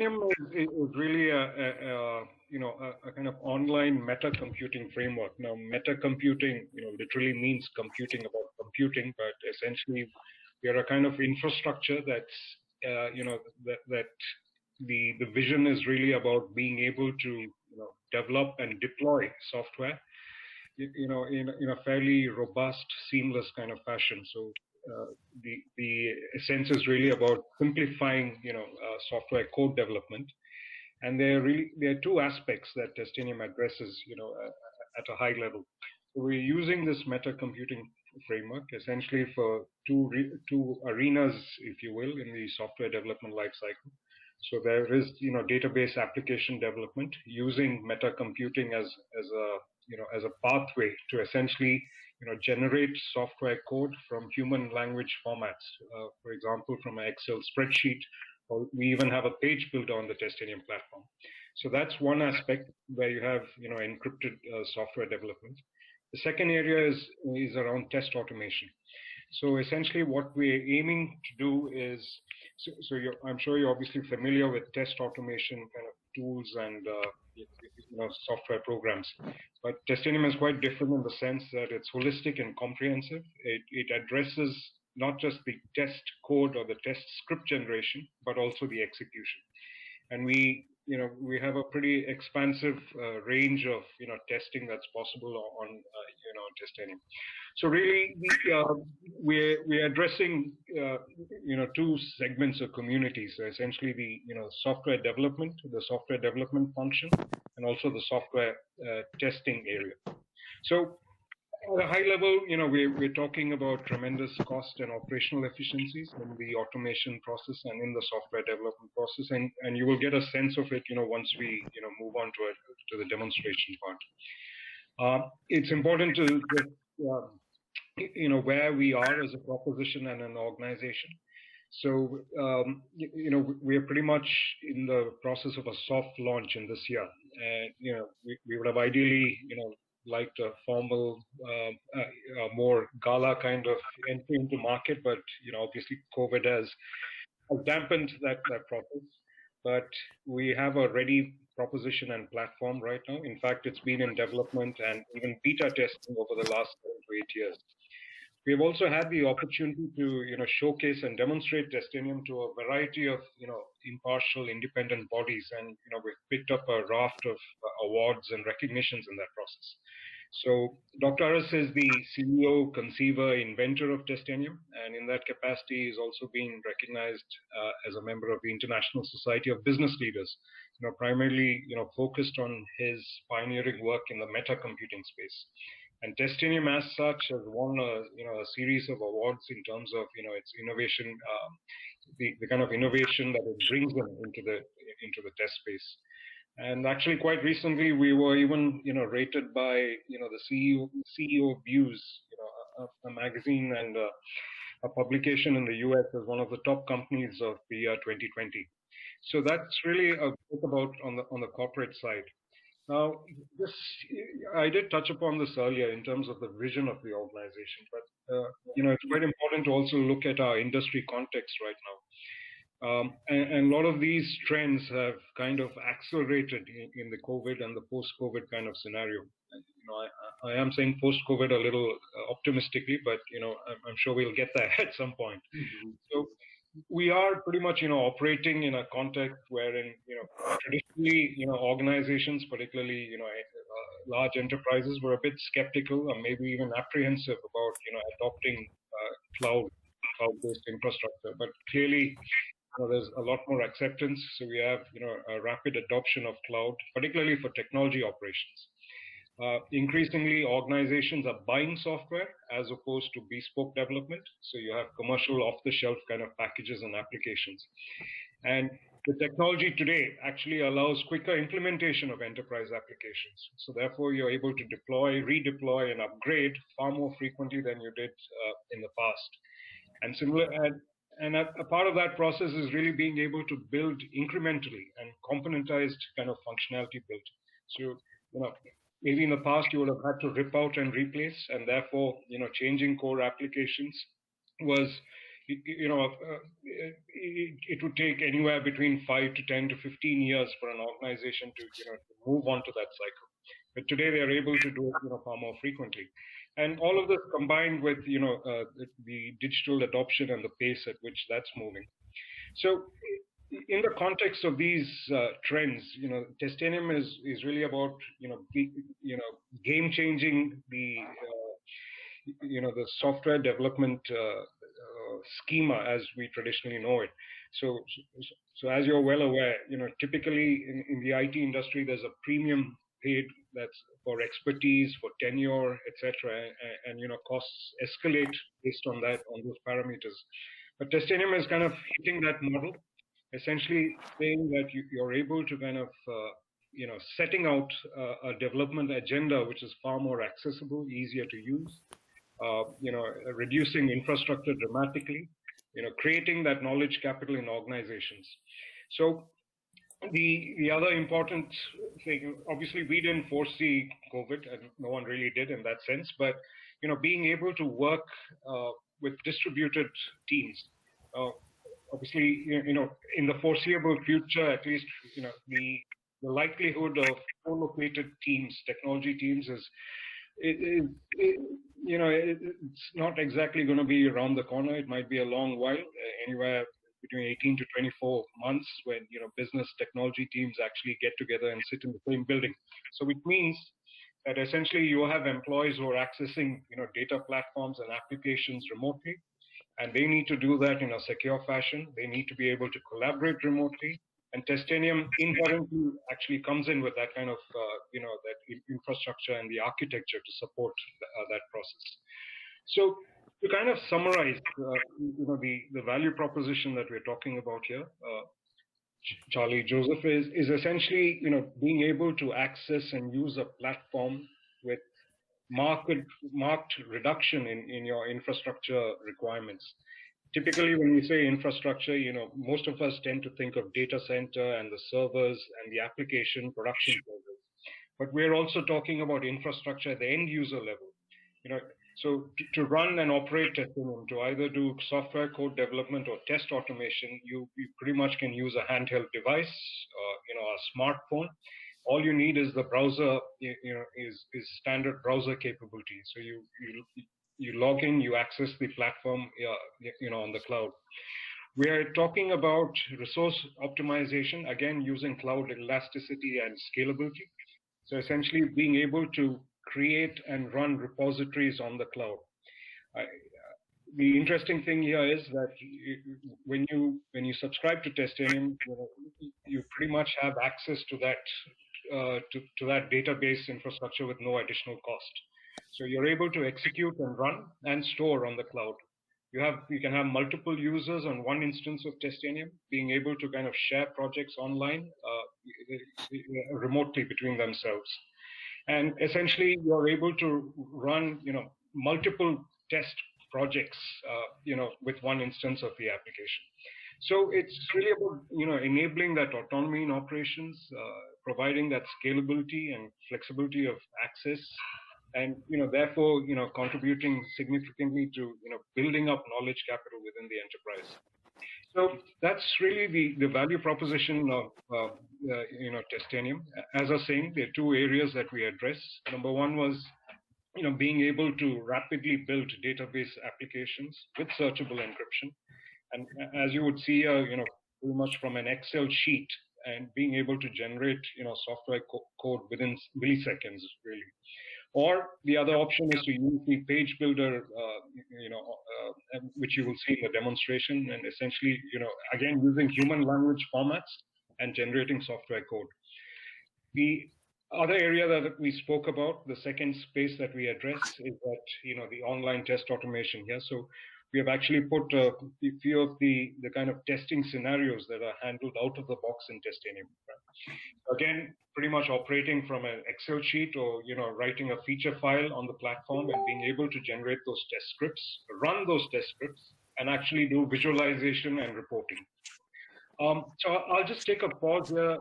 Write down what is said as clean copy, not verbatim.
Testenium is really a kind of online meta computing framework. Now, meta computing, literally means computing about computing, but essentially we are a kind of infrastructure that's, that the vision is really about being able to, develop and deploy software, in a fairly robust, seamless kind of fashion. So the essence is really about simplifying, software code development. And there are two aspects that Testenium addresses, at a high level. So we're using this meta computing framework essentially for two arenas, if you will, in the software development lifecycle. So there is, database application development using meta computing as a pathway to essentially, generate software code from human language formats. For example, from an Excel spreadsheet, or we even have a page builder on the Testenium platform. So that's one aspect where you have, encrypted software development. The second area is around test automation. So essentially what we're aiming to do is, I'm sure you're obviously familiar with test automation kind of tools and software programs. But Testenium is quite different in the sense that it's holistic and comprehensive. It addresses not just the test code or the test script generation, but also the execution. And we have a pretty expansive range of testing that's possible on Testenium. So really, we're addressing two segments of communities. So essentially, the software development function, and also the software testing area. So at a high level, we're talking about tremendous cost and operational efficiencies in the automation process and in the software development process, and you will get a sense of it, once we, move on to the demonstration part. It's important to just, where we are as a proposition and an organization. So, we're pretty much in the process of a soft launch in this year, and we would have ideally, liked a formal, more gala kind of entry into market, but obviously COVID has dampened that process. But we have a ready proposition and platform right now. In fact, it's been in development and even beta testing over the last 7 to 8 years. We have also had the opportunity to showcase and demonstrate Testenium to a variety of impartial, independent bodies, and we've picked up a raft of awards and recognitions in that process. So Dr. Aras is the CEO, conceiver, inventor of Testenium, and in that capacity is also being recognized as a member of the International Society of Business Leaders, primarily focused on his pioneering work in the meta computing space. And Testenium as such has won a series of awards in terms of its innovation, the kind of innovation that it brings them into the test space. And actually, quite recently, we were even rated by the CEO Views, a magazine and a publication in the US, as one of the top companies of the year 2020. So that's really a bit about on the corporate side. Now, I did touch upon this earlier in terms of the vision of the organization, but it's quite important to also look at our industry context right now. And a lot of these trends have kind of accelerated in the COVID and the post-COVID kind of scenario. I am saying post-COVID a little optimistically, but I'm sure we'll get there at some point. Mm-hmm. So we are pretty much operating in a context wherein traditionally organizations, particularly large enterprises, were a bit skeptical or maybe even apprehensive about adopting cloud-based infrastructure. But clearly, there's a lot more acceptance. So we have a rapid adoption of cloud, particularly for technology operations. Increasingly, organizations are buying software as opposed to bespoke development. So you have commercial off-the-shelf kind of packages and applications. And the technology today actually allows quicker implementation of enterprise applications. So therefore, you're able to deploy, redeploy, and upgrade far more frequently than you did in the past. And a part of that process is really being able to build incrementally and componentized kind of functionality built. So, maybe in the past you would have had to rip out and replace, and therefore, changing core applications was, it would take anywhere between 5 to 10 to 15 years for an organization to, to move on to that cycle. But today they are able to do it, far more frequently. And all of this combined with, the digital adoption and the pace at which that's moving. So in the context of these trends, Testenium is really about, game changing the software development schema as we traditionally know it. So as you're well aware, typically in the IT industry, there's a premium paid that's for expertise, for tenure, etc., and costs escalate based on that, on those parameters. But Testenium is kind of hitting that model, essentially saying that you're able to kind of setting out a development agenda which is far more accessible, easier to use, reducing infrastructure dramatically, creating that knowledge capital in organizations. So the other important thing, obviously we didn't foresee COVID, and no one really did in that sense, but being able to work with distributed teams, obviously in the foreseeable future, at least the likelihood of co-located teams, technology teams, it's not exactly going to be around the corner. It might be a long while, anywhere between 18 to 24 months, when business technology teams actually get together and sit in the same building. So it means that essentially you have employees who are accessing data platforms and applications remotely, and they need to do that in a secure fashion. They need to be able to collaborate remotely. And Testenium inherently actually comes in with that kind of, that infrastructure and the architecture to support that process. So to kind of summarize, the value proposition that we're talking about here, Charlie, Joseph, is essentially, being able to access and use a platform with marked reduction in your infrastructure requirements. Typically, when we say infrastructure, most of us tend to think of data center and the servers and the application production servers. But we're also talking about infrastructure at the end user level. So to run and operate Testenium, to either do software code development or test automation, you pretty much can use a handheld device, a smartphone. All you need is the browser, is standard browser capability. So you log in, you access the platform, on the cloud. We are talking about resource optimization, again, using cloud elasticity and scalability. So essentially being able to create and run repositories on the cloud. The interesting thing here is that when you subscribe to Testenium, you pretty much have access to that to that database infrastructure with no additional cost. So you're able to execute and run and store on the cloud. You can have multiple users on one instance of Testenium, being able to kind of share projects online remotely between themselves. And essentially, you're able to run, multiple test projects, with one instance of the application. So it's really about, enabling that autonomy in operations, providing that scalability and flexibility of access, and therefore contributing significantly to building up knowledge capital within the enterprise. So that's really the value proposition of Testenium. As I was saying, there are two areas that we address. Number one was being able to rapidly build database applications with searchable encryption, and as you would see, pretty much from an Excel sheet, and being able to generate software code within milliseconds, really. Or the other option is to use the page builder, which you will see in the demonstration, and essentially, again, using human language formats and generating software code. The other area that we spoke about, the second space that we address, is that, the online test automation here. So we have actually put a few of the kind of testing scenarios that are handled out of the box in Testenium. Right? Again, pretty much operating from an Excel sheet, or writing a feature file on the platform and being able to generate those test scripts, run those test scripts, and actually do visualization and reporting. So I'll just take a pause here,